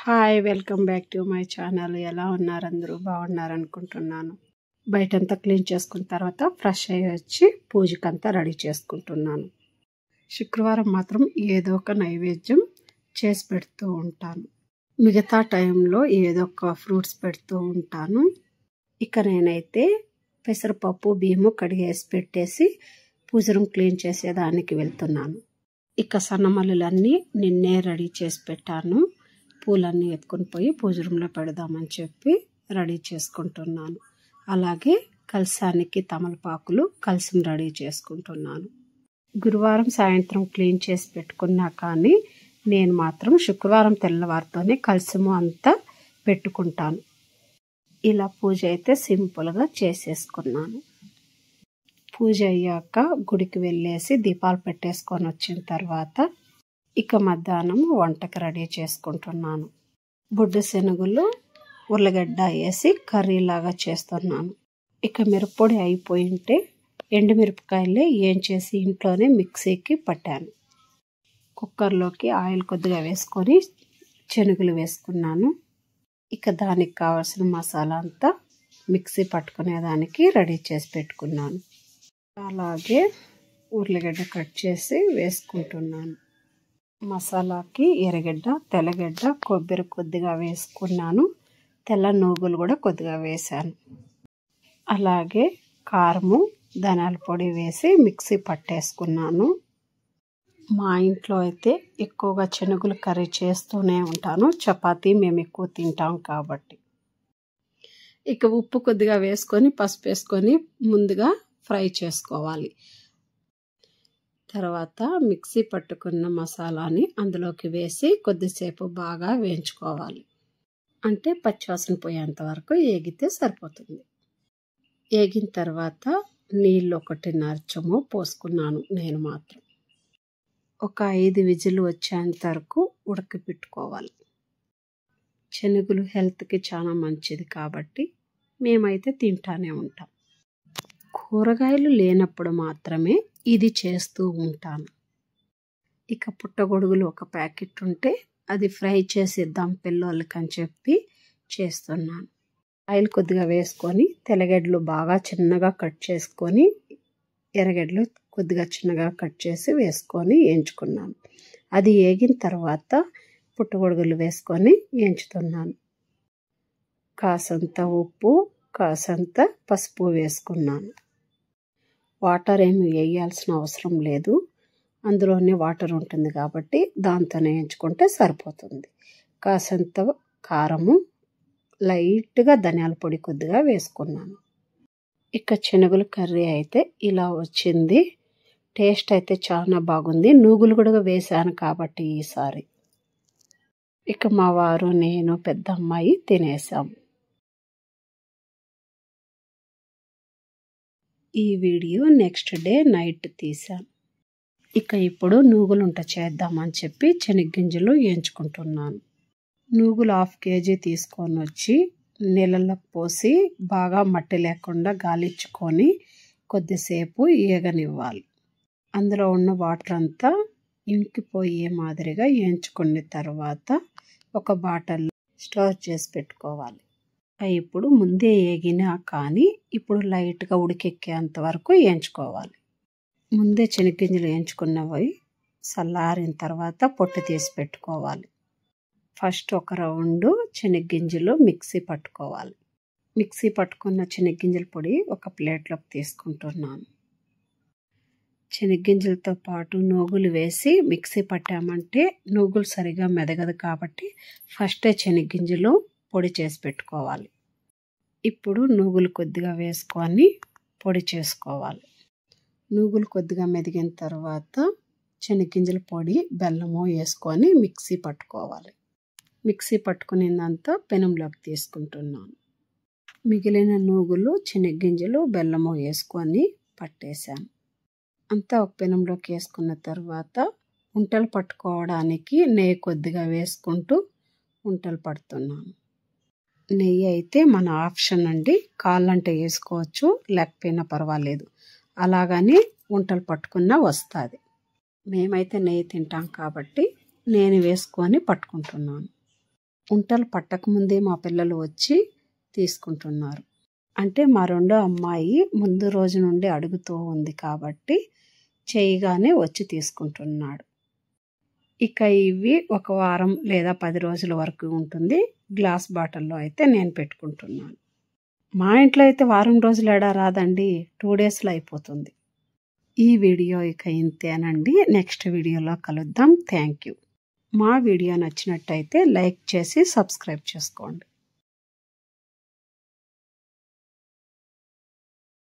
Hi welcome back to my channel. ఎలా ఉన్నారు? అందరూ బాగున్నారు అనుకుంటున్నాను. బయటంతా క్లీన్ చేసుకున్న తర్వాత ఫ్రెష్ అయ్యి వచ్చి పూజకంతా రెడీ చేసుకుంటున్నాను. శుక్రవారం మాత్రం ఏదో ఒక నైవేద్యం చేసి పెడుతూ ఉంటాను. మిగతా టైంలో ఏదో ఒక ఫ్రూట్స్ పెడుతూ ఉంటాను. ఇక నేనైతే పెసరపప్పు బియ్యము కడిగేసి పెట్టేసి పూజ రూమ్ క్లీన్ చేసేదానికి వెళ్తున్నాను. ఇక సన్నమల్లులన్నీ నిన్నే రెడీ చేసి పెట్టాను. పూలన్నీ ఎత్తుకొని పోయి పూజ రూమ్లో పెడదామని చెప్పి రెడీ చేసుకుంటున్నాను. అలాగే కలశానికి తమలపాకులు కలశం రెడీ చేసుకుంటున్నాను. గురువారం సాయంత్రం క్లీన్ చేసి పెట్టుకున్నా కానీ నేను మాత్రం శుక్రవారం తెల్లవారితోనే కలశము అంతా పెట్టుకుంటాను. ఇలా పూజ అయితే సింపుల్గా చేసేసుకున్నాను. పూజ అయ్యాక గుడికి వెళ్ళేసి దీపాలు పెట్టేసుకొని వచ్చిన తర్వాత ఇక మధ్యాహ్నం వంటకి రెడీ చేసుకుంటున్నాను. బొడ్డు శనగలు ఉర్లగడ్డ వేసి కర్రీలాగా చేస్తున్నాను. ఇక మిరప్పొడి అయిపోయింటే ఎండుమిరపకాయలే ఏం చేసి ఇంట్లోనే మిక్సీకి పట్టాను. కుక్కర్లోకి ఆయిల్ కొద్దిగా వేసుకొని శనగలు వేసుకున్నాను. ఇక దానికి కావాల్సిన మసాలా అంతా మిక్సీ పట్టుకునేదానికి రెడీ చేసి పెట్టుకున్నాను. అలాగే ఉర్లగడ్డ కట్ చేసి వేసుకుంటున్నాను. మసాలాకి ఎర్రగడ్డ, తెల్లగడ్డ, కొబ్బరి కొద్దిగా వేసుకున్నాను. తెల్ల నువ్వులు కూడా కొద్దిగా వేసాను. అలాగే కారము, ధనియాల పొడి వేసి మిక్సీ పట్టేసుకున్నాను. మా ఇంట్లో అయితే ఎక్కువగా శనగలు కర్రీ చేస్తూనే ఉంటాను. చపాతీ మేము ఎక్కువ తింటాం కాబట్టి. ఇక ఉప్పు కొద్దిగా వేసుకొని పసుపు వేసుకొని ముందుగా ఫ్రై చేసుకోవాలి. తర్వాత మిక్సీ పట్టుకున్న మసాలాని అందులోకి వేసి కొద్దిసేపు బాగా వేయించుకోవాలి. అంటే పచ్చివాసన పోయేంత వరకు ఏగితే సరిపోతుంది. ఏగిన తర్వాత నీళ్ళు 1.5 చెంచా పోసుకున్నాను నేను మాత్రం. ఒక 5 విజిల్ వచ్చేంత వరకు ఉడకపెట్టుకోవాలి. శనగలు హెల్త్కి చాలా మంచిది కాబట్టి మేమైతే తింటానే ఉంటాం. కూరగాయలు లేనప్పుడు మాత్రమే ఇది చేస్తూ ఉంటాను. ఇక పుట్టగొడుగులు ఒక ప్యాకెట్ ఉంటే అది ఫ్రై చేసిద్దాం పిల్లోళ్ళకి అని చెప్పి చేస్తున్నాను. ఆయిల్ కొద్దిగా వేసుకొని తెల్లగడ్డలు బాగా చిన్నగా కట్ చేసుకొని ఎర్రగడ్డలు కొద్దిగా చిన్నగా కట్ చేసి వేసుకొని వేయించుకున్నాను. అది వేగిన తర్వాత పుట్టగొడుగులు వేసుకొని వేయించుతున్నాను. కాసంత ఉప్పు, కాసంత పసుపు వేసుకున్నాను. వాటర్ ఏమి వేయాల్సిన అవసరం లేదు. అందులోనే వాటర్ ఉంటుంది కాబట్టి దాంతోనే వేయించుకుంటే సరిపోతుంది. కాసంత కారము, లైట్గా ధనియాల పొడి కొద్దిగా వేసుకున్నాను. ఇక శనగల కర్రీ అయితే ఇలా వచ్చింది. టేస్ట్ అయితే చాలా బాగుంది. నూగులు కూడా వేసాను కాబట్టి ఈసారి. ఇక మా వారు, నేను, పెద్ద అమ్మాయి తినేసాం. ఈ వీడియో నెక్స్ట్ డే నైట్ తీసాను. ఇక ఇప్పుడు నూగులుంట చేద్దామని చెప్పి శనగ్గింజలు వేయించుకుంటున్నాను. నూగులు 1/2 kg తీసుకొని వచ్చి నీళ్ళలో పోసి బాగా మట్టి లేకుండా గాలిచ్చుకొని కొద్దిసేపు ఏగనివ్వాలి. అందులో ఉన్న వాటర్ అంతా ఇంకిపోయే మాదిరిగా వేయించుకున్న తర్వాత ఒక బాటిల్లో స్టోర్ చేసి పెట్టుకోవాలి. ఇప్పుడు ముందే ఏగినా కానీ ఇప్పుడు లైట్గా ఉడికెక్కేంత వరకు వేయించుకోవాలి. ముందే శనగ్గింజలు వేయించుకున్నవి చల్లారిన తర్వాత పొట్టు తీసి పెట్టుకోవాలి. ఫస్ట్ ఒక రౌండ్ శనగ్గింజలు మిక్సీ పట్టుకోవాలి. మిక్సీ పట్టుకున్న శనగ్గింజల పొడి ఒక ప్లేట్లోకి తీసుకుంటున్నాను. శనగ్గింజలతో పాటు నూగులు వేసి మిక్సీ పట్టామంటే నూగులు సరిగా మెదగదు కాబట్టి ఫస్టే శనగ్గింజలు పొడి చేసి పెట్టుకోవాలి. ఇప్పుడు నూగులు కొద్దిగా వేసుకొని పొడి చేసుకోవాలి. నూగులు కొద్దిగా మెదిగిన తర్వాత శనగ్గింజల పొడి, బెల్లము వేసుకొని మిక్సీ పట్టుకోవాలి. మిక్సీ పట్టుకునేదంతా పెనంలోకి తీసుకుంటున్నాను. మిగిలిన నూగులు, శనగ్గింజలు, బెల్లము వేసుకొని పట్టేశాను. అంతా ఒక పెనంలోకి వేసుకున్న తర్వాత ఉంటలు పట్టుకోవడానికి నెయ్యి కొద్దిగా వేసుకుంటూ ఉంటలు పడుతున్నాను. నెయ్యి అయితే మన ఆప్షన్ అండి. కాళ్ళంటే వేసుకోవచ్చు, లేకపోయినా పర్వాలేదు. అలాగని ఉంటలు పట్టుకున్నా వస్తుంది. మేమైతే నెయ్యి తింటాం కాబట్టి నేను వేసుకొని పట్టుకుంటున్నాను. ఉంటలు పట్టకముందే మా పిల్లలు వచ్చి తీసుకుంటున్నారు. అంటే మా రెండో అమ్మాయి ముందు రోజు నుండి అడుగుతూ ఉంది కాబట్టి చేయగానే వచ్చి తీసుకుంటున్నాడు. ఇక ఇవి 1 వారం లేదా 10 రోజుల వరకు ఉంటుంది. గ్లాస్ బాటిల్లో అయితే నేను పెట్టుకుంటున్నాను. మా ఇంట్లో అయితే వారం రోజులు ఎడా రాదండి, 2 డేస్లో అయిపోతుంది. ఈ వీడియో ఇక ఇంతేనండి. నెక్స్ట్ వీడియోలో కలుద్దాం. Thank you. మా వీడియో నచ్చినట్టయితే లైక్ చేసి సబ్స్క్రైబ్ చేసుకోండి.